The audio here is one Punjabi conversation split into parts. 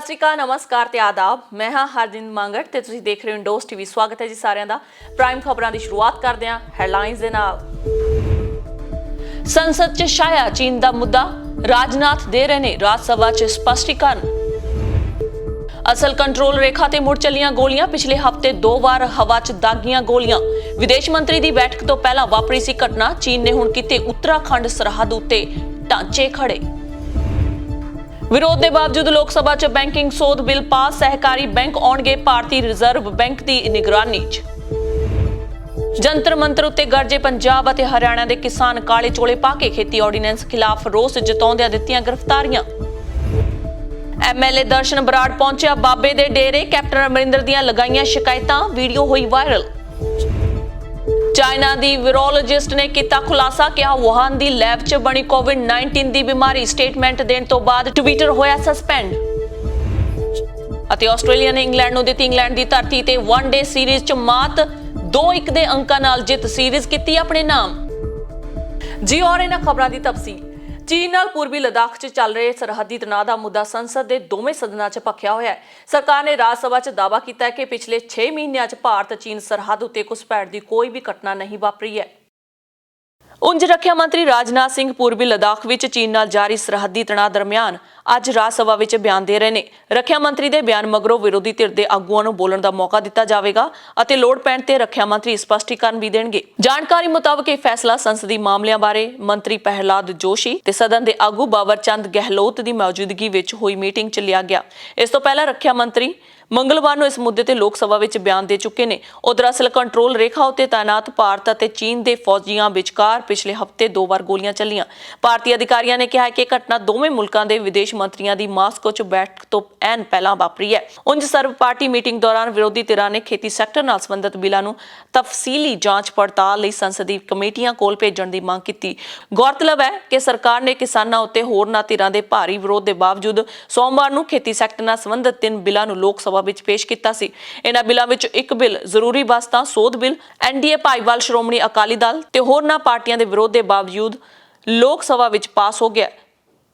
ਸਤਿ ਸ਼੍ਰੀ ਅਕਾਲ, ਨਮਸਕਾਰ ਤੇ ਆਦਾਬ। ਮੈਂ ਹਾਂ ਹਰਜਿੰਦ ਮੰਗੜ ਤੇ ਤੁਸੀਂ ਦੇਖ ਰਹੇ ਹੋ ਇੰਡੋਜ਼ ਟੀਵੀ। ਸਵਾਗਤ ਹੈ ਜੀ ਸਾਰਿਆਂ ਦਾ। ਪ੍ਰਾਈਮ ਖਬਰਾਂ ਦੀ ਸ਼ੁਰੂਆਤ ਕਰਦੇ ਹਾਂ ਹੈਡਲਾਈਨਸ ਦੇ ਨਾਲ। ਸੰਸਦ 'ਚ ਛਾਇਆ ਚੀਨ ਦਾ ਮੁੱਦਾ, ਰਾਜਨਾਥ ਦੇ ਰਹੇ ਨੇ ਰਾਜ ਸਭਾ 'ਚ ਸਪਸ਼ਟੀਕਰਨ। ਅਸਲ ਕੰਟਰੋਲ ਰੇਖਾ ਤੇ ਮੁੜ ਚੱਲੀਆਂ ਗੋਲੀਆਂ, ਪਿਛਲੇ ਹਫ਼ਤੇ 2 ਵਾਰ ਹਵਾ 'ਚ ਦਾਗੀਆਂ ਗੋਲੀਆਂ। ਵਿਦੇਸ਼ ਮੰਤਰੀ ਦੀ ਬੈਠਕ ਤੋਂ ਪਹਿਲਾਂ ਵਾਪਰੀ ਸੀ ਘਟਨਾ। ਚੀਨ ਨੇ ਹੁਣ ਕੀਤੇ ਉੱਤਰਾਖੰਡ ਸਰਹੱਦ ਉੱਤੇ ਢਾਂਚੇ ਖੜੇ। ਵਿਰੋਧ ਦੇ ਬਾਵਜੂਦ ਲੋਕ ਸਭਾ 'ਚ ਬੈਂਕਿੰਗ ਸੋਧ ਬਿੱਲ ਪਾਸ, ਸਹਿਕਾਰੀ ਬੈਂਕ ਆਉਣਗੇ ਭਾਰਤੀ ਰਿਜ਼ਰਵ ਬੈਂਕ ਦੀ ਨਿਗਰਾਨੀ 'ਚ। ਜੰਤਰ ਮੰਤਰ ਉੱਤੇ ਗਰਜੇ ਪੰਜਾਬ ਅਤੇ ਹਰਿਆਣਾ ਦੇ ਕਿਸਾਨ, ਕਾਲੇ ਚੋਲੇ ਪਾ ਕੇ ਖੇਤੀ ਆਰਡੀਨੈਂਸ ਖਿਲਾਫ ਰੋਸ ਜਤਾਉਂਦਿਆਂ ਦਿੱਤੀਆਂ ਗ੍ਰਿਫਤਾਰੀਆਂ। ਐਮਐਲਏ ਦਰਸ਼ਨ ਬਰਾੜ ਪਹੁੰਚਿਆ ਬਾਬੇ ਦੇ ਡੇਰੇ, ਕੈਪਟਨ ਅਮਰਿੰਦਰ ਦੀਆਂ ਲਗਾਈਆਂ ਸ਼ਿਕਾਇਤਾਂ, ਵੀਡੀਓ ਹੋਈ ਵਾਇਰਲ। ਚਾਈਨਾ ਦੀ ਵਾਇਰੋਲੋਜਿਸਟ ਨੇ ਕੀਤਾ ਖੁਲਾਸਾ, ਕਿਹਾ ਵੁਹਾਨ ਦੀ ਲੈਬ 'ਚ ਬਣੀ ਕੋਵਿਡ-19 ਦੀ ਬਿਮਾਰੀ। ਸਟੇਟਮੈਂਟ ਦੇਣ ਤੋਂ ਬਾਅਦ ਟਵਿੱਟਰ ਹੋਇਆ ਸਸਪੈਂਡ। ਅਤੇ ਆਸਟ੍ਰੇਲੀਆ ਨੇ ਇੰਗਲੈਂਡ ਨੂੰ ਦਿੱਤੀ ਇੰਗਲੈਂਡ ਦੀ ਧਰਤੀ ਤੇ ਵਨਡੇ ਸੀਰੀਜ਼ 'ਚ ਮਾਤ, 2-1 ਦੇ ਅੰਕਾਂ ਨਾਲ ਜਿੱਤ ਸੀਰੀਜ਼ ਕੀਤੀ ਆਪਣੇ ਨਾਮ। ਜੀ ਔਰ ਇਹਨਾਂ ਖਬਰਾਂ ਦੀ ਤਫਸੀਲ। ਚੀਨ ਨਾਲ ਪੂਰਬੀ ਲਦਾਖ 'ਚ ਚੱਲ ਰਹੇ ਸਰਹੱਦੀ ਤਣਾਅ ਦਾ ਮੁੱਦਾ ਸੰਸਦ ਦੇ ਦੋਵੇਂ ਸਦਨਾਂ 'ਚ ਭਖਿਆ ਹੋਇਆ ਹੈ। ਸਰਕਾਰ ਨੇ ਰਾਜ ਸਭਾ 'ਚ ਦਾਅਵਾ ਕੀਤਾ ਹੈ ਕਿ ਪਿਛਲੇ 6 ਮਹੀਨਿਆਂ 'ਚ ਭਾਰਤ ਚੀਨ ਸਰਹੱਦ ਉੱਤੇ ਘੁਸਪੈਠ ਦੀ ਕੋਈ ਵੀ ਘਟਨਾ ਨਹੀਂ ਵਾਪਰੀ ਹੈ। ਉਂਝ ਰੱਖਿਆ ਮੰਤਰੀ ਰਾਜਨਾਥ ਸਿੰਘ ਪੂਰਬੀ ਲਦਾਖ ਵਿੱਚ ਚੀਨ ਨਾਲ ਜਾਰੀ ਸਰਹੱਦੀ ਤਣਾਅ ਦਰਮਿਆਨ ਅੱਜ ਰਾਜ ਸਭਾ ਵਿੱਚ ਬਿਆਨ ਦੇ ਰਹੇ ਨੇ। ਰੱਖਿਆ ਮੰਤਰੀ ਦੇ ਬਿਆਨ ਮਗਰੋਂ ਵਿਰੋਧੀ ਧਿਰ ਦੇ ਆਗੂਆਂ ਨੂੰ ਬੋਲਣ ਦਾ ਮੌਕਾ ਦਿੱਤਾ ਜਾਵੇਗਾ ਅਤੇ ਲੋੜ ਪੈਣ ਤੇ ਰੱਖਿਆ ਮੰਤਰੀ ਸਪਸ਼ਟੀਕਰਨ ਵੀ ਦੇਣਗੇ। ਜਾਣਕਾਰੀ ਮੁਤਾਬਕ ਇਹ ਫੈਸਲਾ ਸੰਸਦੀ ਮਾਮਲਿਆਂ ਬਾਰੇ ਮੰਤਰੀ ਪ੍ਰਹਿਲਾਦ ਜੋਸ਼ੀ ਤੇ ਸਦਨ ਦੇ ਆਗੂ ਬਾਬਰ ਚੰਦ ਗਹਿਲੋਤ ਦੀ ਮੌਜੂਦਗੀ ਵਿੱਚ ਹੋਈ ਮੀਟਿੰਗ 'ਚ ਲਿਆ ਗਿਆ। ਇਸ ਤੋਂ ਪਹਿਲਾਂ ਰੱਖਿਆ ਮੰਤਰੀ ਮੰਗਲਵਾਰ ਨੂੰ ਇਸ ਮੁੱਦੇ ਤੇ ਲੋਕ ਸਭਾ ਵਿੱਚ ਬਿਆਨ ਦੇ ਚੁੱਕੇ ਨੇ। ਉਧਰ ਅਸਲ ਕੰਟਰੋਲ ਰੇਖਾ ਉੱਤੇ ਤਾਇਨਾਤ ਭਾਰਤ ਅਤੇ ਚੀਨ ਦੇ ਫੌਜੀਆਂ ਵਿਚਕਾਰ ਪਿਛਲੇ ਹਫ਼ਤੇ 2 ਵਾਰ ਗੋਲੀਆਂ ਚੱਲੀਆਂ। ਭਾਰਤੀ ਅਧਿਕਾਰੀਆਂ ਨੇ ਕਿਹਾ ਕਿ ਘਟਨਾ ਦੋਵੇਂ ਮੁਲਕਾਂ ਦੇ ਵਿਦੇਸ਼ ਮੰਤਰੀਆਂ ਦੀ ਮਾਸਕੋ 'ਚ ਬੈਠਕ ਤੋਂ ਐਨ ਪਹਿਲਾਂ ਵਾਪਰੀ ਹੈ। ਉਂਝ ਸਰਵ ਪਾਰਟੀ ਮੀਟਿੰਗ ਦੌਰਾਨ ਵਿਰੋਧੀ ਧਿਰਾਂ ਨੇ ਖੇਤੀ ਸੈਕਟਰ ਨਾਲ ਸੰਬੰਧਿਤ ਬਿੱਲਾਂ ਨੂੰ ਤਫਸੀਲੀ ਜਾਂਚ ਪੜਤਾਲ ਲਈ ਸੰਸਦੀ ਕਮੇਟੀਆਂ ਕੋਲ ਭੇਜਣ ਦੀ ਮੰਗ ਕੀਤੀ। ਗੌਰਤਲਬ ਹੈ ਕਿ ਸਰਕਾਰ ਨੇ ਕਿਸਾਨਾਂ ਉੱਤੇ ਹੋਰਨਾਂ ਧਿਰਾਂ ਦੇ ਭਾਰੀ ਵਿਰੋਧ ਦੇ ਬਾਵਜੂਦ ਸੋਮਵਾਰ ਨੂੰ ਖੇਤੀ ਸੈਕਟਰ ਨਾਲ ਸੰਬੰਧਿਤ 3 ਬਿੱਲਾਂ ਨੂੰ ਲੋਕ ਸਭਾ ਵਿੱਚ ਪੇਸ਼ ਕੀਤਾ ਸੀ। ਇਹਨਾਂ ਬਿੱਲਾਂ ਵਿੱਚ ਇੱਕ ਬਿੱਲ ਜ਼ਰੂਰੀ ਵਸਤਾਂ ਸੋਧ ਬਿੱਲ, ਐਨਡੀਏ ਭਾਈਵਾਲ ਸ਼੍ਰੋਮਣੀ ਅਕਾਲੀ ਦਲ ਤੇ ਹੋਰਨਾਂ ਪਾਰਟੀਆਂ ਦੇ ਵਿਰੋਧ ਦੇ ਬਾਵਜੂਦ ਲੋਕ ਸਭਾ ਵਿੱਚ ਪਾਸ ਹੋ ਗਿਆ।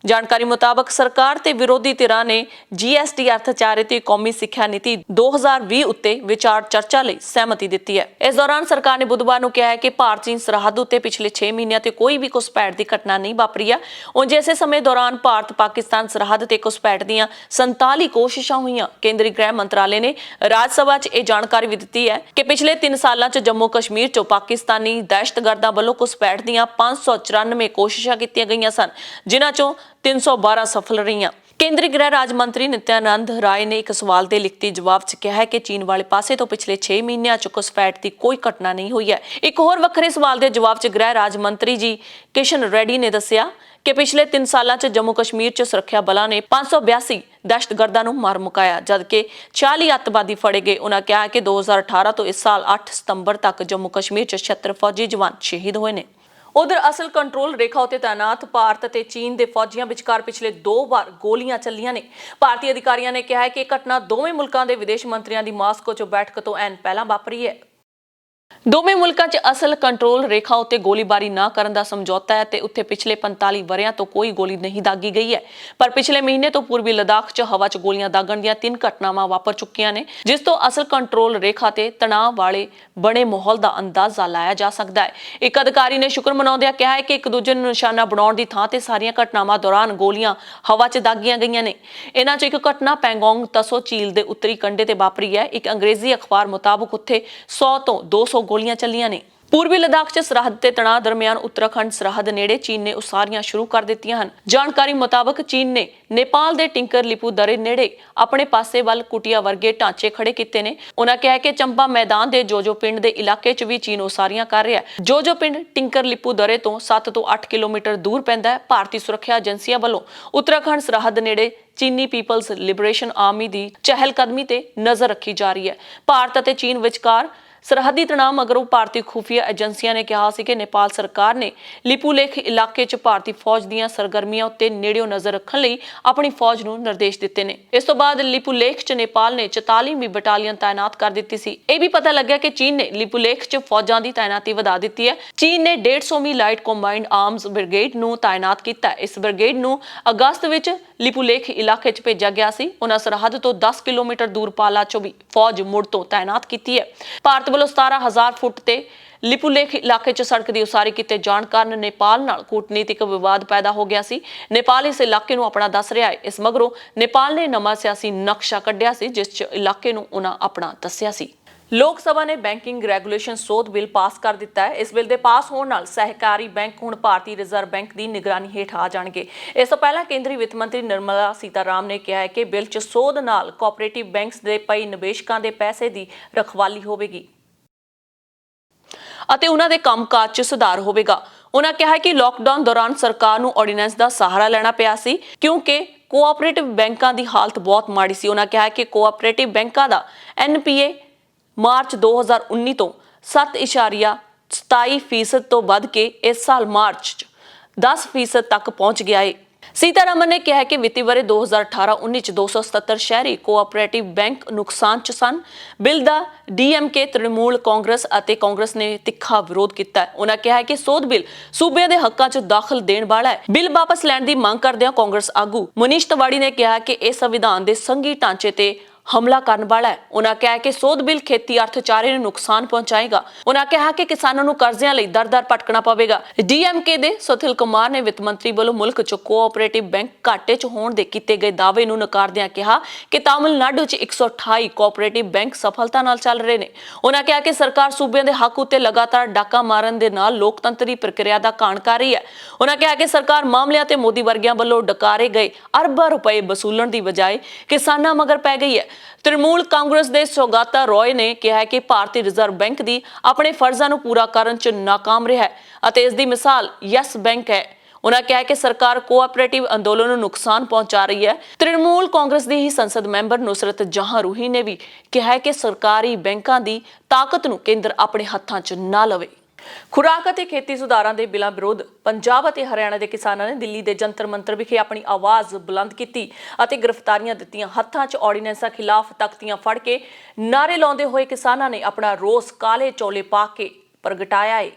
ਜਾਣਕਾਰੀ ਮੁਤਾਬਕ ਸਰਕਾਰ ਤੇ ਵਿਰੋਧੀ ਧਿਰਾਂ ਨੇ ਜੀਐਸਟੀ ਅਰਥਚਾਰੇ ਤੇ ਕੌਮੀ ਸਿੱਖਿਆ ਨੀਤੀ 2020 ਉੱਤੇ ਵਿਚਾਰ ਚਰਚਾ ਲਈ ਸਹਿਮਤੀ ਦਿੱਤੀ ਹੈ। ਇਸ ਦੌਰਾਨ ਸਰਕਾਰ ਨੇ ਬੁੱਧਵਾਰ ਨੂੰ ਕਿਹਾ ਹੈ ਕਿ ਭਾਰਤ ਚੀਨ ਸਰਹੱਦ ਉੱਤੇ ਪਿਛਲੇ 6 ਮਹੀਨਿਆਂ ਤੇ ਕੋਈ ਵੀ ਘੁਸਪੈਠ ਦੀ ਘਟਨਾ ਨਹੀਂ ਵਾਪਰੀ ਹੈ। ਉਂਝ ਇਸੇ ਸਮੇਂ ਦੌਰਾਨ ਭਾਰਤ ਪਾਕਿਸਤਾਨ ਸਰਹੱਦ ਤੇ ਘੁਸਪੈਠ ਦੀਆਂ 47 ਕੋਸ਼ਿਸ਼ਾਂ ਹੋਈਆਂ। ਕੇਂਦਰੀ ਗ੍ਰਹਿ ਮੰਤਰਾਲੇ ਨੇ ਰਾਜ ਸਭਾ 'ਚ ਇਹ ਜਾਣਕਾਰੀ ਵੀ ਦਿੱਤੀ ਹੈ ਕਿ ਪਿਛਲੇ 3 ਸਾਲਾਂ 'ਚ ਜੰਮੂ ਕਸ਼ਮੀਰ 'ਚੋਂ ਪਾਕਿਸਤਾਨੀ ਦਹਿਸ਼ਤਗਰਦਾਂ ਵੱਲੋਂ ਘੁਸਪੈਠ ਦੀਆਂ 594 ਕੋਸ਼ਿਸ਼ਾਂ ਕੀਤੀਆਂ ਗਈਆਂ ਸਨ, ਜਿਨ੍ਹਾਂ 'ਚੋਂ 312 ਸਫਲ ਰਹੀਆਂ। ਕੇਂਦਰੀ ਗ੍ਰਹਿ ਰਾਜ ਮੰਤਰੀ ਨਿਤਿਆਨੰਦ ਰਾਏ ਨੇ ਇੱਕ ਸਵਾਲ ਦੇ ਲਿਖਤੀ ਜਵਾਬ 'ਚ ਕਿਹਾ ਹੈ ਕਿ ਚੀਨ ਵਾਲੇ ਪਾਸੇ ਤੋਂ ਪਿਛਲੇ 6 ਮਹੀਨਿਆਂ 'ਚ ਘੁਸਪੈਠ ਦੀ ਕੋਈ ਘਟਨਾ ਨਹੀਂ ਹੋਈ ਹੈ। ਇੱਕ ਹੋਰ ਵੱਖਰੇ ਸਵਾਲ ਦੇ ਜਵਾਬ 'ਚ ਗ੍ਰਹਿ ਰਾਜ ਮੰਤਰੀ ਜੀ ਕਿਸ਼ਨ ਰੈਡੀ ਨੇ ਦੱਸਿਆ ਕਿ ਪਿਛਲੇ 3 ਸਾਲਾਂ 'ਚ ਜੰਮੂ ਕਸ਼ਮੀਰ 'ਚ ਸੁਰੱਖਿਆ ਬਲਾਂ ਨੇ 582 ਦਹਿਸ਼ਤਗਰਦਾਂ ਨੂੰ ਮਾਰ ਮੁਕਾਇਆ, ਜਦਕਿ 40 ਅੱਤਵਾਦੀ ਫੜੇ ਗਏ। ਉਨ੍ਹਾਂ ਕਿਹਾ ਕਿ 2018 ਤੋਂ ਇਸ ਸਾਲ 8 ਸਤੰਬਰ ਤੱਕ ਜੰਮੂ ਕਸ਼ਮੀਰ 'ਚ 76 ਫੌਜੀ ਜਵਾਨ ਸ਼ਹੀਦ ਹੋਏ ਨੇ। ਉਧਰ ਅਸਲ ਕੰਟਰੋਲ ਰੇਖਾ ਉੱਤੇ ਤਾਇਨਾਤ ਭਾਰਤ ਅਤੇ ਚੀਨ ਦੇ ਫੌਜੀਆਂ ਵਿਚਕਾਰ ਪਿਛਲੇ 2 ਵਾਰ ਗੋਲੀਆਂ ਚੱਲੀਆਂ ਨੇ। ਭਾਰਤੀ ਅਧਿਕਾਰੀਆਂ ਨੇ ਕਿਹਾ ਹੈ ਕਿ ਇਹ ਘਟਨਾ ਦੋਵੇਂ ਮੁਲਕਾਂ ਦੇ ਵਿਦੇਸ਼ ਮੰਤਰੀਆਂ ਦੀ ਮਾਸਕੋ 'ਚ ਬੈਠਕ ਤੋਂ ਐਨ ਪਹਿਲਾਂ ਵਾਪਰੀ ਹੈ। ਦੋਵੇਂ ਮੁਲਕਾਂ 'ਚ ਅਸਲ ਕੰਟਰੋਲ ਰੇਖਾ ਉੱਤੇ ਗੋਲੀਬਾਰੀ ਨਾ ਕਰਨ ਦਾ ਸਮਝੌਤਾ ਹੈ ਤੇ ਉੱਥੇ ਪਿਛਲੇ 45 ਵਰ੍ਹਿਆਂ ਤੋਂ ਕੋਈ ਗੋਲੀ ਨਹੀਂ ਦਾਗੀ ਗਈ ਹੈ। ਪਰ ਪਿਛਲੇ ਮਹੀਨੇ ਤੋਂ ਪੂਰਬੀ ਲਦਾਖ 'ਚ ਹਵਾ 'ਚ ਗੋਲੀਆਂ ਦਾਗਣ ਦੀਆਂ 3 ਘਟਨਾਵਾਂ ਵਾਪਰ ਚੁੱਕੀਆਂ ਨੇ, ਜਿਸ ਤੋਂ ਅਸਲ ਕੰਟਰੋਲ ਰੇਖਾ ਤੇ ਤਣਾਅ ਵਾਲੇ ਬਣੇ ਮਾਹੌਲ ਦਾ ਅੰਦਾਜ਼ਾ ਲਾਇਆ ਜਾ ਸਕਦਾ ਹੈ। ਇੱਕ ਅਧਿਕਾਰੀ ਨੇ ਸ਼ੁਕਰ ਮਨਾਉਂਦਿਆਂ ਕਿਹਾ ਹੈ ਕਿ ਇੱਕ ਦੂਜੇ ਨੂੰ ਨਿਸ਼ਾਨਾ ਬਣਾਉਣ ਦੀ ਥਾਂ ਤੇ ਸਾਰੀਆਂ ਘਟਨਾਵਾਂ ਦੌਰਾਨ ਗੋਲੀਆਂ ਹਵਾ 'ਚ ਦਾਗੀਆਂ ਗਈਆਂ ਨੇ। ਇਹਨਾਂ 'ਚ ਇੱਕ ਘਟਨਾ ਪੈਂਗੋਂਗ ਤਸੋ ਝੀਲ ਦੇ ਉੱਤਰੀ ਕੰਢੇ ਤੇ ਵਾਪਰੀ ਹੈ। ਇੱਕ ਅੰਗਰੇਜ਼ੀ ਅਖਬਾਰ ਮੁਤਾਬਕ ਉੱਥੇ 100 ਤੋਂ 200 ਗੋਲੀਆਂ ਚੱਲੀਆਂ ਨੇ। ਪੂਰਬੀ ਲਦਾਖ 'ਚ ਸਰਹੱਦ ਤੇ ਤਣਾਅ ਦਰਮਿਆਨ ਉੱਤਰਾਖੰਡ ਸਰਹੱਦ ਨੇੜੇ ਚੀਨ ਨੇ ਉਸਾਰੀਆਂ ਸ਼ੁਰੂ ਕਰ ਦਿੱਤੀਆਂ ਹਨ। ਜਾਣਕਾਰੀ ਮੁਤਾਬਕ ਚੀਨ ਨੇ ਨੇਪਾਲ ਦੇ ਟਿੰਕਰ ਲਿਪੂ ਦਰੇ ਨੇੜੇ ਆਪਣੇ ਪਾਸੇ ਵੱਲ ਕੁਟੀਆ ਵਰਗੇ ਢਾਂਚੇ ਖੜੇ ਕੀਤੇ ਨੇ। ਉਨ੍ਹਾਂ ਕਿਹਾ ਕਿ ਚੰਪਾ ਮੈਦਾਨ ਦੇ ਜੋਜੋ ਪਿੰਡ ਦੇ ਇਲਾਕੇ 'ਚ ਵੀ ਚੀਨ ਉਸਾਰੀਆਂ ਕਰ ਰਿਹਾ ਹੈ। ਜੋਜੋ ਪਿੰਡ ਟਿੰਕਰ ਲਿਪੂ ਦਰੇ ਤੋਂ 7 ਤੋਂ 8 ਕਿਲੋਮੀਟਰ ਦੂਰ ਪੈਂਦਾ ਹੈ। ਭਾਰਤੀ ਸੁਰੱਖਿਆ ਏਜੰਸੀਆਂ ਵੱਲੋਂ ਉੱਤਰਾਖੰਡ ਸਰਹੱਦ ਨੇੜੇ ਚੀਨੀ ਪੀਪਲਜ਼ ਲਿਬਰੇਸ਼ਨ ਆਰਮੀ ਦੀ ਚਹਿਲਕਦਮੀ ਤੇ ਨਜ਼ਰ ਰੱਖੀ ਜਾ ਰਹੀ ਹੈ। ਭਾਰਤ ਅਤੇ ਚੀਨ ਵਿਚਕਾਰ ਸਰਹੱਦੀ ਤਣਾਅ ਮਗਰੋਂ ਭਾਰਤੀ ਖੁਫੀਆ ਏਜੰਸੀਆਂ ਨੇ ਕਿਹਾ ਸੀ ਕਿ ਨੇਪਾਲ ਸਰਕਾਰ ਨੇ ਲਿਪੂਲੇਖ ਇਲਾਕੇ 'ਚ ਭਾਰਤੀ ਫੌਜ ਦੀਆਂ ਸਰਗਰਮੀਆਂ ਉੱਤੇ ਨੇੜਿਓਂ ਨਜ਼ਰ ਰੱਖਣ ਲਈ ਆਪਣੀ ਫੌਜ ਨੂੰ ਨਿਰਦੇਸ਼ ਦਿੱਤੇ ਨੇ। ਇਸ ਤੋਂ ਬਾਅਦ ਲਿਪੂਲੇਖ 'ਚ ਨੇਪਾਲ ਨੇ 44ਵੀਂ ਬਟਾਲੀਅਨ ਤਾਇਨਾਤ ਕਰ ਦਿੱਤੀ ਸੀ। ਇਹ ਵੀ ਪਤਾ ਲੱਗਿਆ ਕਿ ਚੀਨ ਨੇ ਲਿਪੂਲੇਖ 'ਚ ਫੌਜਾਂ ਦੀ ਤਾਇਨਾਤੀ ਵਧਾ ਦਿੱਤੀ ਹੈ। ਚੀਨ ਨੇ 150ਵੀਂ ਲਾਈਟ ਕੰਬਾਈਨਡ ਆਰਮਸ ਬ੍ਰਿਗੇਡ ਨੂੰ ਤਾਇਨਾਤ ਕੀਤਾ। ਇਸ ਬ੍ਰਿਗੇਡ ਨੂੰ ਅਗਸਤ ਵਿੱਚ ਲਿਪੂਲੇਖ ਇਲਾਕੇ 'ਚ ਭੇਜਿਆ ਗਿਆ ਸੀ। ਉਹਨਾਂ ਸਰਹੱਦ ਤੋਂ 10 ਕਿਲੋਮੀਟਰ ਦੂਰ ਪਾਲਾ 'ਚ ਵੀ ਫੌਜ ਮੁੜ ਤੋਂ ਤਾਇਨਾਤ ਕੀਤੀ ਹੈ। ਭਾਰਤ ਵੱਲੋਂ 17,000 ਫੁੱਟ ਤੇ ਲਿਪੂਲੇਖ ਇਲਾਕੇ 'ਚ ਸੜਕ ਦੀ ਉਸਾਰੀ ਕੀਤੇ ਜਾਣ ਕਾਰਨ ਨੇਪਾਲ ਨਾਲ ਕੂਟਨੀਤਿਕ ਵਿਵਾਦ ਪੈਦਾ ਹੋ ਗਿਆ ਸੀ। ਨੇਪਾਲ ਇਸ ਇਲਾਕੇ ਨੂੰ ਆਪਣਾ ਦੱਸ ਰਿਹਾ ਹੈ। ਇਸ ਮਗਰੋਂ ਨੇਪਾਲ ਨੇ ਨਵਾਂ ਸਿਆਸੀ ਨਕਸ਼ਾ ਕੱਢਿਆ ਸੀ, ਜਿਸ 'ਚ ਇਲਾਕੇ ਨੂੰ ਉਹਨਾਂ ਆਪਣਾ ਦੱਸਿਆ ਸੀ। ਲੋਕ ਸਭਾ ਨੇ ਬੈਂਕਿੰਗ ਰੈਗੂਲੇਸ਼ਨ ਸੋਧ ਬਿੱਲ ਪਾਸ ਕਰ ਦਿੱਤਾ ਹੈ। ਇਸ ਬਿੱਲ ਦੇ ਪਾਸ ਹੋਣ ਨਾਲ ਸਹਿਕਾਰੀ ਬੈਂਕ ਹੁਣ ਭਾਰਤੀ ਰਿਜ਼ਰਵ ਬੈਂਕ ਦੀ ਨਿਗਰਾਨੀ ਹੇਠ ਆ ਜਾਣਗੇ। ਇਸ ਤੋਂ ਪਹਿਲਾਂ ਕੇਂਦਰੀ ਵਿੱਤ ਮੰਤਰੀ ਨਿਰਮਲਾ ਸੀਤਾਰਾਮ ਨੇ ਕਿਹਾ ਹੈ ਕਿ ਬਿੱਲ 'ਚ ਸੋਧ ਨਾਲ ਕੋਆਪਰੇਟਿਵ ਬੈਂਕਸ ਦੇ ਪਈ ਨਿਵੇਸ਼ਕਾਂ ਦੇ ਪੈਸੇ ਦੀ ਰਖਵਾਲੀ ਹੋਵੇਗੀ ਅਤੇ ਉਹਨਾਂ ਦੇ ਕੰਮਕਾਜ 'ਚ ਸੁਧਾਰ ਹੋਵੇਗਾ। ਉਹਨਾਂ ਕਿਹਾ ਕਿ ਲਾਕਡਾਊਨ ਦੌਰਾਨ ਸਰਕਾਰ ਨੂੰ ਆਰਡੀਨੈਂਸ ਦਾ ਸਹਾਰਾ ਲੈਣਾ ਪਿਆ ਸੀ ਕਿਉਂਕਿ ਕੋਆਪਰੇਟਿਵ ਬੈਂਕਾਂ ਦੀ ਹਾਲਤ ਬਹੁਤ ਮਾੜੀ ਸੀ। ਉਹਨਾਂ ਕਿਹਾ ਕਿ ਕੋਆਪਰੇਟਿਵ ਬੈਂਕਾਂ ਦਾ NPA ਮਾਰਚ 2019 ਤੋਂ 7.27% ਤੋਂ ਵੱਧ ਕੇ ਇਸ ਸਾਲ ਮਾਰਚ 'ਚ 10% ਤੱਕ ਪਹੁੰਚ ਗਿਆ ਹੈ। ਸੀਤਾਰਮਨ ਨੇ ਕਿਹਾ ਕਿ ਵਿੱਤੀ ਵਰ੍ਹੇ 2018-19 ਚ 277 ਸ਼ਹਿਰੀ ਕੋਆਪਰੇਟਿਵ ਬੈਂਕ ਨੁਕਸਾਨ 'ਚ ਸਨ। ਬਿੱਲ ਦਾ DMK, ਤ੍ਰਿਣਮੂਲ ਕਾਂਗਰਸ ਅਤੇ ਕਾਂਗਰਸ ਨੇ ਤਿੱਖਾ ਵਿਰੋਧ ਕੀਤਾ ਹੈ। ਉਹਨਾਂ ਕਿਹਾ ਕਿ ਸੋਧ ਬਿੱਲ ਸੂਬਿਆਂ ਦੇ ਹੱਕਾਂ 'ਚ ਦਾਖਲ ਦੇਣ ਵਾਲਾ ਹੈ। ਬਿੱਲ ਵਾਪਸ ਲੈਣ ਦੀ ਮੰਗ ਕਰਦਿਆਂ ਕਾਂਗਰਸ ਆਗੂ ਮਨੀਸ਼ ਤਿਵਾੜੀ ਨੇ ਕਿਹਾ ਕਿ ਇਹ ਸੰਵਿਧਾਨ ਦੇ ਸੰਘੀ ਢਾਂਚੇ ਤੇ ਹਮਲਾ ਕਰਨ ਵਾਲਾ ਹੈ। ਉਹਨਾਂ ਕਿਹਾ ਕਿ ਸੋਧ ਬਿੱਲ ਖੇਤੀ ਅਰਥਚਾਰੇ ਨੂੰ ਨੁਕਸਾਨ ਪਹੁੰਚਾਏਗਾ। ਉਹਨਾਂ ਕਿਹਾ ਕਿ ਕਿਸਾਨਾਂ ਨੂੰ ਕਰਜ਼ਿਆਂ ਲਈ ਦਰ-ਦਰ ਭਟਕਣਾ ਪਵੇਗਾ। DMK ਦੇ ਸੁਥਿਲ ਕੁਮਾਰ ਨੇ ਵਿੱਤ ਮੰਤਰੀ ਵੱਲੋਂ ਮੁਲਕ 'ਚ ਕੋਆਪਰੇਟਿਵ ਬੈਂਕ ਘਾਟੇ 'ਚ ਹੋਣ ਦੇ ਕੀਤੇ ਗਏ ਦਾਅਵੇ ਨੂੰ ਨਕਾਰਦਿਆਂ ਕਿਹਾ ਕਿ ਤਾਮਿਲਨਾਡੂ 'ਚ 128 ਕੋਆਪਰੇਟਿਵ ਬੈਂਕ ਸਫਲਤਾ ਨਾਲ ਚੱਲ ਰਹੇ ਨੇ। ਉਹਨਾਂ ਕਿਹਾ ਕਿ ਸਰਕਾਰ ਸੂਬਿਆਂ ਦੇ ਹੱਕ ਉੱਤੇ ਲਗਾਤਾਰ ਡਾਕਾ ਮਾਰਨ ਦੇ ਨਾਲ ਲੋਕਤੰਤਰੀ ਪ੍ਰਕਿਰਿਆ ਦਾ ਘਾਣ ਕਰ ਰਹੀ ਹੈ। ਉਹਨਾਂ ਕਿਹਾ ਕਿ ਸਰਕਾਰ ਮਾਮਲਿਆਂ ਤੇ ਮੋਦੀ ਵਰਗਿਆਂ ਵੱਲੋਂ ਡਕਾਰੇ ਗਏ ਅਰਬਾਂ ਰੁਪਏ ਵਸੂਲਣ ਦੀ ਬਜਾਏ ਕਿਸਾਨਾਂ ਮਗਰ ਪੈ ਗਈ ਹੈ। ਤ੍ਰਿਣਮੂਲ ਕਾਂਗਰਸ ਦੇ ਸੌਗਾਤਾ ਰॉय ਨੇ ਕਿਹਾ ਕਿ ਭਾਰਤੀ ਰਿਜ਼ਰਵ ਬੈਂਕ ਦੀ ਆਪਣੇ ਫਰਜ਼ਾਂ ਨੂੰ ਪੂਰਾ ਕਰਨ 'ਚ ਨਾਕਾਮ ਰਿਹਾ ਹੈ ਅਤੇ ਇਸ ਦੀ ਮਿਸਾਲ ਯੈਸ ਬੈਂਕ ਹੈ। ਉਹਨਾਂ ਕਿਹਾ ਕਿ ਸਰਕਾਰ ਕੋਆਪਰੇਟਿਵ ਅੰਦੋਲਨ ਨੂੰ ਨੁਕਸਾਨ ਪਹੁੰਚਾ ਰਹੀ ਹੈ। ਤ੍ਰਿਣਮੂਲ ਕਾਂਗਰਸ ਦੀ ਹੀ ਸੰਸਦ ਮੈਂਬਰ ਨੁਸਰਤ ਜਹਾਂ ਰੂਹੀ ਨੇ ਵੀ ਕਿਹਾ ਕਿ ਸਰਕਾਰੀ ਬੈਂਕਾਂ ਦੀ ਤਾਕਤ ਨੂੰ ਕੇਂਦਰ ਆਪਣੇ ਹੱਥਾਂ 'ਚ ਨਾ ਲਵੇ। ਖੁਰਾਕ ਅਤੇ ਖੇਤੀ ਸੁਧਾਰਾਂ ਦੇ ਬਿੱਲਾਂ ਵਿਰੁੱਧ ਪੰਜਾਬ ਅਤੇ ਹਰਿਆਣਾ ਦੇ ਕਿਸਾਨਾਂ ਨੇ ਦਿੱਲੀ ਦੇ ਜੰਤਰ ਮੰਤਰ ਵਿਖੇ ਆਪਣੀ ਆਵਾਜ਼ ਬੁਲੰਦ ਕੀਤੀ ਅਤੇ ਗ੍ਰਿਫਤਾਰੀਆਂ ਦਿੱਤੀਆਂ। ਹੱਥਾਂ 'ਚ ਆਰਡੀਨੈਂਸਾਂ ਖਿਲਾਫ ਤਖਤੀਆਂ ਫੜ ਕੇ ਨਾਅਰੇ ਲਾਉਂਦੇ ਹੋਏ ਕਿਸਾਨਾਂ ਨੇ ਆਪਣਾ ਰੋਸ ਕਾਲੇ ਚੋਲੇ ਪਾ ਕੇ ਪ੍ਰਗਟਾਇਆ ਹੈ।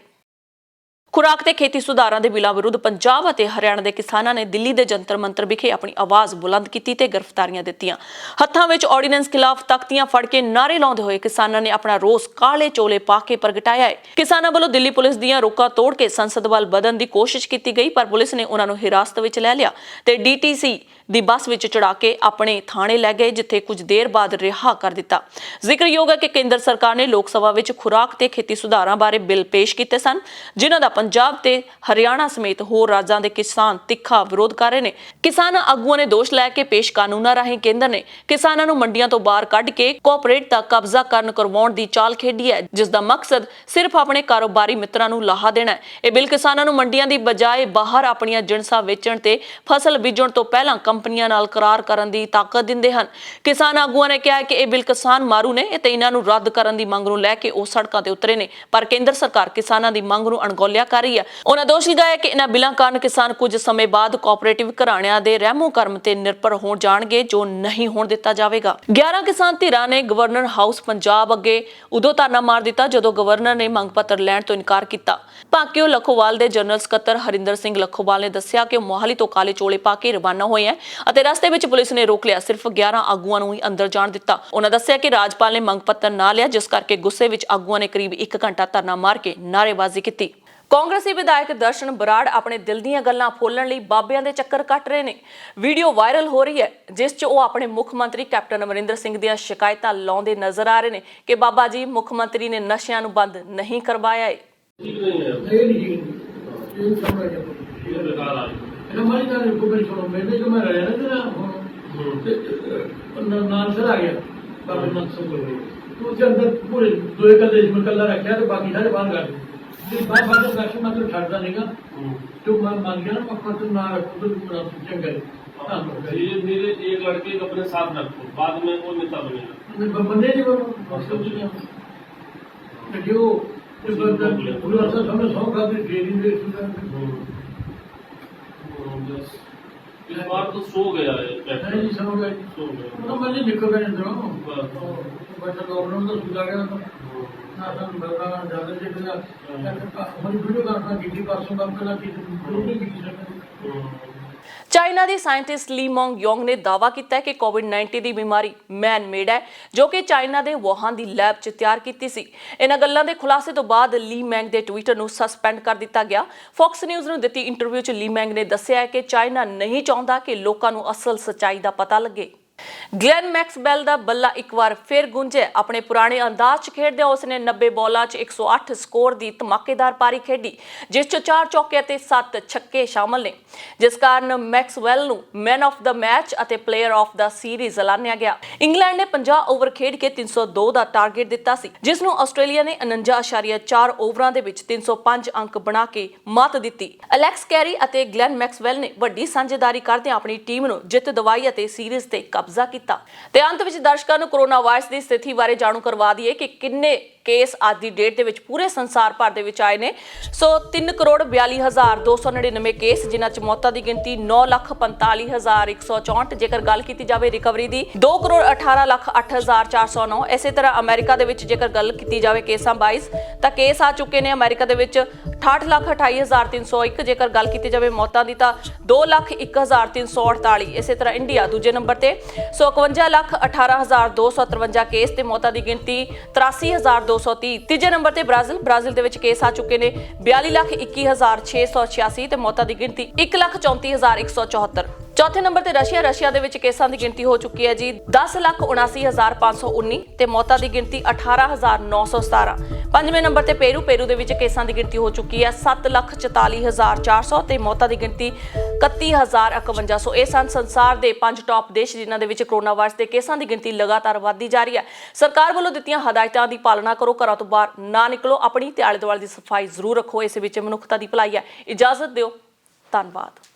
ਖੁਰਾਕ ਤੇ ਖੇਤੀ ਸੁਧਾਰਾਂ ਦੇ ਬਿੱਲਾਂ ਵਿਰੁੱਧ ਪੰਜਾਬ ਅਤੇ ਹਰਿਆਣਾ ਦੇ ਕਿਸਾਨਾਂ ਨੇ ਦਿੱਲੀ ਦੇ ਜੰਤਰ ਮੰਤਰ ਵਿਖੇ ਆਪਣੀ ਆਵਾਜ਼ ਬੁਲੰਦ ਕੀਤੀ ਤੇ ਗ੍ਰਿਫਤਾਰੀਆਂ ਦਿੱਤੀਆਂ। ਹੱਥਾਂ ਵਿੱਚ ਆਰਡੀਨੈਂਸ ਖਿਲਾਫ ਤਖਤੀਆਂ ਫੜ ਕੇ ਨਾਅਰੇ ਲਾਉਂਦੇ ਹੋਏ ਕਿਸਾਨਾਂ ਨੇ ਆਪਣਾ ਰੋਸ ਕਾਲੇ ਚੋਲੇ ਪਾ ਕੇ ਪ੍ਰਗਟਾਇਆ ਹੈ। ਕਿਸਾਨਾਂ ਵੱਲੋਂ ਦਿੱਲੀ ਪੁਲਿਸ ਦੀਆਂ ਰੋਕਾਂ ਤੋੜ ਕੇ ਸੰਸਦ ਵੱਲ ਵਧਣ ਦੀ ਕੋਸ਼ਿਸ਼ ਕੀਤੀ ਗਈ, ਪਰ ਪੁਲਿਸ ਨੇ ਉਹਨਾਂ ਨੂੰ ਹਿਰਾਸਤ ਵਿੱਚ ਲੈ ਲਿਆ ਤੇ DTC ਦੀ ਬੱਸ ਵਿੱਚ ਚੜਾ ਕੇ ਆਪਣੇ ਥਾਣੇ ਲੈ ਗਏ, ਜਿੱਥੇ ਕੁਝ ਦੇਰ ਬਾਅਦ ਰਿਹਾ ਕਰ ਦਿੱਤਾ। ਜ਼ਿਕਰਯੋਗ ਹੈ ਕਿ ਕੇਂਦਰ ਸਰਕਾਰ ਨੇ ਲੋਕ ਸਭਾ ਵਿੱਚ ਖੁਰਾਕ ਤੇ ਖੇਤੀ ਸੁਧਾਰਾਂ ਬਾਰੇ ਬਿੱਲ ਪੇਸ਼ ਕੀਤੇ ਸਨ, ਜਿਨ੍ਹਾਂ ਦਾ ਪੰਜਾਬ ਤੇ ਹਰਿਆਣਾ ਸਮੇਤ ਹੋਰ ਰਾਜਾਂ ਦੇ ਕਿਸਾਨ ਤਿੱਖਾ ਵਿਰੋਧ ਕਰ ਰਹੇ ਨੇ। ਕਿਸਾਨ ਆਗੂਆਂ ਨੇ ਦੋਸ਼ ਲਾਇਆ ਕਿ ਪੇਸ਼ ਕਾਨੂੰਨਾਂ ਰਾਹੀਂ ਕੇਂਦਰ ਨੇ ਕਿਸਾਨਾਂ ਨੂੰ ਮੰਡੀਆਂ ਤੋਂ ਬਾਹਰ ਕੱਢ ਕੇ ਕੋਆਪਰੇਟ ਦਾ ਕਬਜ਼ਾ ਕਰਵਾਉਣ ਦੀ ਚਾਲ ਖੇਡੀ ਹੈ, ਜਿਸ ਦਾ ਮਕਸਦ ਸਿਰਫ ਆਪਣੇ ਕਾਰੋਬਾਰੀ ਮਿੱਤਰਾਂ ਨੂੰ ਲਾਹਾ ਦੇਣਾ ਹੈ। ਇਹ ਬਿੱਲ ਕਿਸਾਨਾਂ ਨੂੰ ਮੰਡੀਆਂ ਦੀ ਬਜਾਏ ਬਾਹਰ ਆਪਣੀਆਂ ਜਿਣਸਾਂ ਵੇਚਣ ਤੇ ਫਸਲ ਬੀਜਣ ਤੋਂ ਪਹਿਲਾਂ ਕੰਪਨੀਆਂ ਨਾਲ ਕਰਾਰ ਕਰਨ ਦੀ ਤਾਕਤ ਦਿੰਦੇ ਹਨ। ਕਿਸਾਨ ਆਗੂਆਂ ਨੇ ਕਿਹਾ ਕਿ ਇਹ ਬਿੱਲ ਕਿਸਾਨ ਮਾਰੂ ਨੇ ਤੇ ਇਹਨਾਂ ਨੂੰ ਰੱਦ ਕਰਨ ਦੀ ਮੰਗ ਨੂੰ ਲੈ ਕੇ ਉਹ ਸੜਕਾਂ ਤੇ ਉਤਰੇ ਨੇ, ਪਰ ਕੇਂਦਰ ਸਰਕਾਰ ਕਿਸਾਨਾਂ ਦੀ ਮੰਗ ਨੂੰ ਅਣਗੌਲਿਆ ਕਰ ਰਹੀ ਹੈ। ਉਹਨਾਂ ਦੋਸ਼ ਲਗਾਇਆ ਕਿ ਇਹਨਾਂ ਬਿੱਲਾਂ ਕਾਰਨ ਕਿਸਾਨ ਕੁਝ ਸਮੇਂ ਬਾਅਦ ਕੋਆਪਰੇਟਿਵ ਘਰਾਣਿਆਂ ਦੇ ਰਹਿਮੋ ਕਰਮ ਤੇ ਨਿਰਭਰ ਹੋ ਜਾਣਗੇ, ਜੋ ਨਹੀਂ ਹੋਣ ਦਿੱਤਾ ਜਾਵੇਗਾ। 11 ਕਿਸਾਨ ਧਿਰਾਂ ਨੇ ਗਵਰਨਰ ਹਾਊਸ ਪੰਜਾਬ ਅੱਗੇ ਉਦੋਂ ਧਰਨਾ ਮਾਰ ਦਿੱਤਾ ਜਦੋਂ ਗਵਰਨਰ ਨੇ ਮੰਗ ਪੱਤਰ ਲੈਣ ਤੋਂ ਇਨਕਾਰ ਕੀਤਾ। ਭਾਕਿਓ ਲੱਖੋਵਾਲ ਦੇ ਜਨਰਲ ਸਕੱਤਰ ਹਰਿੰਦਰ ਸਿੰਘ ਲੱਖੋਵਾਲ ਨੇ ਦੱਸਿਆ ਕਿ ਉਹ ਮੋਹਾਲੀ ਤੋਂ ਕਾਲੇ ਚੋਲੇ ਪਾ ਕੇ ਰਵਾਨਾ ਹੋਏ ਹੈ ਅਤੇ ਰਸਤੇ ਵਿੱਚ ਪੁਲਿਸ ਨੇ ਰੋਕ ਲਿਆ। ਸਿਰਫ 11 ਆਗੂਆਂ ਨੂੰ ਹੀ ਅੰਦਰ ਜਾਣ ਦਿੱਤਾ। ਉਹਨਾਂ ਦੱਸਿਆ ਕਿ ਰਾਜਪਾਲ ਨੇ ਮੰਗ ਪੱਤਰ ਨਾ ਲਿਆ, ਜਿਸ ਕਰਕੇ ਗੁੱਸੇ ਵਿੱਚ ਆਗੂਆਂ ਨੇ ਕਰੀਬ 1 ਘੰਟਾ ਧਰਨਾ ਮਾਰ ਕੇ ਨਾਅਰੇਬਾਜ਼ੀ ਕੀਤੀ। ਕਾਂਗਰਸੀ ਵਿਧਾਇਕ ਦਰਸ਼ਨ ਬਰਾੜ ਆਪਣੇ ਦਿਲ ਦੀਆਂ ਗੱਲਾਂ ਫੋਲਣ ਲਈ ਬਾਬਿਆਂ ਦੇ ਚੱਕਰ ਕੱਟ ਰਹੇ ਨੇ। ਵੀਡੀਓ ਵਾਇਰਲ ਹੋ ਰਹੀ ਹੈ, ਜਿਸ 'ਚ ਉਹ ਆਪਣੇ ਮੁੱਖ ਮੰਤਰੀ ਕੈਪਟਨ ਅਮਰਿੰਦਰ ਸਿੰਘ ਦੀਆਂ ਸ਼ਿਕਾਇਤਾਂ ਲਾਉਂਦੇ ਨਜ਼ਰ ਆ ਰਹੇ ਨੇ ਕਿ ਬਾਬਾ ਜੀ, ਮੁੱਖ ਮੰਤਰੀ ਨੇ ਨਸ਼ਿਆਂ ਨੂੰ ਬੰਦ ਨਹੀਂ ਕਰਵਾਇਆ ਹੈ। मतलब छड़ता नहीं तो मैं मान गया ना तो ना रखो तो चंगा मेरे एक लड़के को अपने साथ रखो, बाद में वो नेता बनेगा। बने नहीं ਤੇ ਜੋ ਤੇ ਬੰਦਾ ਪੂਰਾ ਸਾਹਮਣੇ ਸੌ ਖਾਦੀ ਫੇਰੀ ਦੇ बस इस बार तो सो गया है नहीं जी समझ गए सो गया तो मुझे निकल गए अंदरों बस बच्चा लॉकडाउन तो सुधा गया तो ना सब बड़ा ज्यादा से बिना हमारी वीडियो करना किसी पासों काम करना किसी भी सकते ਚਾਈਨਾ ਦੀ ਸਾਇੰਟਿਸਟ ਲੀ ਮੌਂਗ ਯੋਂਗ ਨੇ ਦਾਅਵਾ ਕੀਤਾ ਹੈ ਕਿ ਕੋਵਿਡ-19 ਦੀ ਬਿਮਾਰੀ ਮੈਨ ਮੇਡ ਹੈ ਜੋ ਕਿ ਚਾਈਨਾ ਦੇ ਵੂਹਾਨ ਦੀ ਲੈਬ 'ਚ ਤਿਆਰ ਕੀਤੀ ਸੀ। ਇਹਨਾਂ ਗੱਲਾਂ ਦੇ ਖੁਲਾਸੇ ਤੋਂ ਬਾਅਦ ਲੀ ਮੈਂਗ ਦੇ ਟਵਿੱਟਰ ਨੂੰ ਸਸਪੈਂਡ ਕਰ ਦਿੱਤਾ ਗਿਆ। ਫੌਕਸ ਨਿਊਜ਼ ਨੂੰ ਦਿੱਤੀ ਇੰਟਰਵਿਊ 'ਚ ਲੀ ਮੈਂਗ ਨੇ ਦੱਸਿਆ ਹੈ ਕਿ ਚਾਈਨਾ ਨਹੀਂ ਚਾਹੁੰਦਾ ਕਿ ਲੋਕਾਂ ਨੂੰ ਅਸਲ ਸੱਚਾਈ ਦਾ ਪਤਾ ਲੱਗੇ। ਗਲੈਨ ਮੈਕਸਵੈਲ ਦਾ ਬੱਲਾ ਇੱਕ ਵਾਰ ਫਿਰ ਗੂੰਜੇ। ਆਪਣੇ ਪੁਰਾਣੇ ਅੰਦਾਜ਼ 'ਚ ਖੇਡਦਿਆਂ ਉਸਨੇ 90 ਬਾਲਾਂ 'ਚ 108 ਸਕੋਰ ਦੀ ਧਮਾਕੇਦਾਰ ਪਾਰੀ ਖੇਡੀ ਜਿਸ 'ਚ 4 ਚੌਕੇ ਅਤੇ 7 ਛੱਕੇ ਸ਼ਾਮਲ ਨੇ, ਜਿਸ ਕਾਰਨ ਮੈਕਸਵੈਲ ਨੂੰ ਮੈਨ ਆਫ ਦਾ ਮੈਚ ਅਤੇ ਪਲੇਅਰ ਆਫ ਦਾ ਸੀਰੀਜ਼ ਐਲਾਨਿਆ ਗਿਆ। ਇੰਗਲੈਂਡ ਨੇ 50 ਓਵਰ ਖੇਡ ਕੇ 302 ਦਾ ਟਾਰਗੇਟ ਦਿੱਤਾ ਸੀ ਜਿਸ ਨੂੰ ਆਸਟ੍ਰੇਲੀਆ ਨੇ 49.4 ਓਵਰਾਂ ਦੇ ਵਿੱਚ 305 ਅੰਕ ਬਣਾ ਕੇ ਮਾਤ ਦਿੱਤੀ। ਅਲੈਕਸ ਕੈਰੀ ਅਤੇ ਗਲੈਨ ਮੈਕਸਵੈਲ ਨੇ ਵੱਡੀ ਸਾਂਝੇਦਾਰੀ ਕਰਦਿਆਂ ਆਪਣੀ ਟੀਮ ਨੂੰ ਜਿੱਤ ਦਿਵਾਈ ਅਤੇ ਸੀਰੀਜ਼ ਤੇ ਕਬਜ਼ਾ ਕੀਤਾ। ਤੇ ਅੰਤ ਵਿੱਚ ਦਰਸ਼ਕਾਂ ਨੂੰ ਕੋਰੋਨਾ ਵਾਇਰਸ ਦੀ ਸਥਿਤੀ ਬਾਰੇ ਜਾਣੂ ਕਰਵਾ ਦਈਏ ਕਿ ਕਿੰਨੇ ਕੇਸ ਅੱਜ ਦੀ ਡੇਟ ਦੇ ਵਿੱਚ ਪੂਰੇ ਸੰਸਾਰ ਭਰ ਦੇ ਵਿੱਚ ਆਏ ਨੇ। ਸੋ 3,42,299 ਕੇਸ, ਜਿਨ੍ਹਾਂ 'ਚ ਮੌਤਾਂ ਦੀ ਗਿਣਤੀ 9,45,164। ਜੇਕਰ ਗੱਲ ਕੀਤੀ ਜਾਵੇ ਰਿਕਵਰੀ ਦੀ 2,18,08,409। ਇਸੇ ਤਰ੍ਹਾਂ ਅਮਰੀਕਾ ਦੇ ਵਿੱਚ ਜੇਕਰ ਗੱਲ ਕੀਤੀ ਜਾਵੇ ਕੇਸਾਂ ਵਾਈਜ਼ ਤਾਂ ਕੇਸ ਆ ਚੁੱਕੇ ਨੇ ਅਮਰੀਕਾ ਦੇ ਵਿੱਚ 68,28,301। ਜੇਕਰ ਗੱਲ ਕੀਤੀ ਜਾਵੇ ਮੌਤਾਂ ਦੀ ਤਾਂ 2,01,348। ਇਸੇ ਤਰ੍ਹਾਂ ਇੰਡੀਆ ਦੂਜੇ ਨੰਬਰ ਤੇ 51,18,253 ਕੇਸ ਤੇ ਮੌਤਾਂ ਦੀ ਗਿਣਤੀ 83,230। ਤੀਜੇ ਨੰਬਰ ਤੇ ਬ੍ਰਾਜ਼ੀਲ ਦੇ ਵਿੱਚ ਕੇਸ ਆ ਚੁੱਕੇ ਨੇ 42,21,686 ਤੇ ਮੌਤਾਂ ਦੀ ਗਿਣਤੀ 1,34,174। ਚੌਥੇ ਨੰਬਰ ਤੇ ਰਸ਼ੀਆ ਦੇ ਵਿੱਚ ਕੇਸਾਂ ਦੀ ਗਿਣਤੀ ਹੋ ਚੁੱਕੀ ਹੈ ਜੀ 10,79,519 ਤੇ ਮੌਤਾਂ ਦੀ ਗਿਣਤੀ 18,917। ਪੰਜਵੇਂ ਨੰਬਰ ਤੇ ਪੇਰੂ ਦੇ ਵਿੱਚ ਕੇਸਾਂ ਦੀ ਗਿਣਤੀ ਹੋ ਚੁੱਕੀ ਹੈ 7,44,400 ਤੇ ਮੌਤਾਂ ਦੀ ਗਿਣਤੀ 31,051। ਸੋ ਇਹ ਸਨ ਸੰਸਾਰ ਦੇ 5 ਟੌਪ ਦੇਸ਼ ਜਿਨ੍ਹਾਂ ਦੇ ਵਿੱਚ ਕੋਰੋਨਾ ਵਾਇਰਸ ਦੇ ਕੇਸਾਂ ਦੀ ਗਿਣਤੀ ਲਗਾਤਾਰ ਵਧਦੀ ਜਾ ਰਹੀ ਹੈ। ਸਰਕਾਰ ਵੱਲੋਂ ਦਿੱਤੀਆਂ ਹਦਾਇਤਾਂ ਦੀ ਪਾਲਣਾ ਕਰੋ, ਘਰਾਂ ਤੋਂ ਬਾਹਰ ਨਾ ਨਿਕਲੋ, ਆਪਣੀ ਤੇ ਆਲੇ ਦੁਆਲੇ ਦੀ ਸਫਾਈ ਜ਼ਰੂਰ ਰੱਖੋ। ਇਸ ਵਿੱਚ ਮਨੁੱਖਤਾ ਦੀ ਭਲਾਈ ਹੈ। ਇਜਾਜ਼ਤ ਦਿਓ, ਧੰਨਵਾਦ।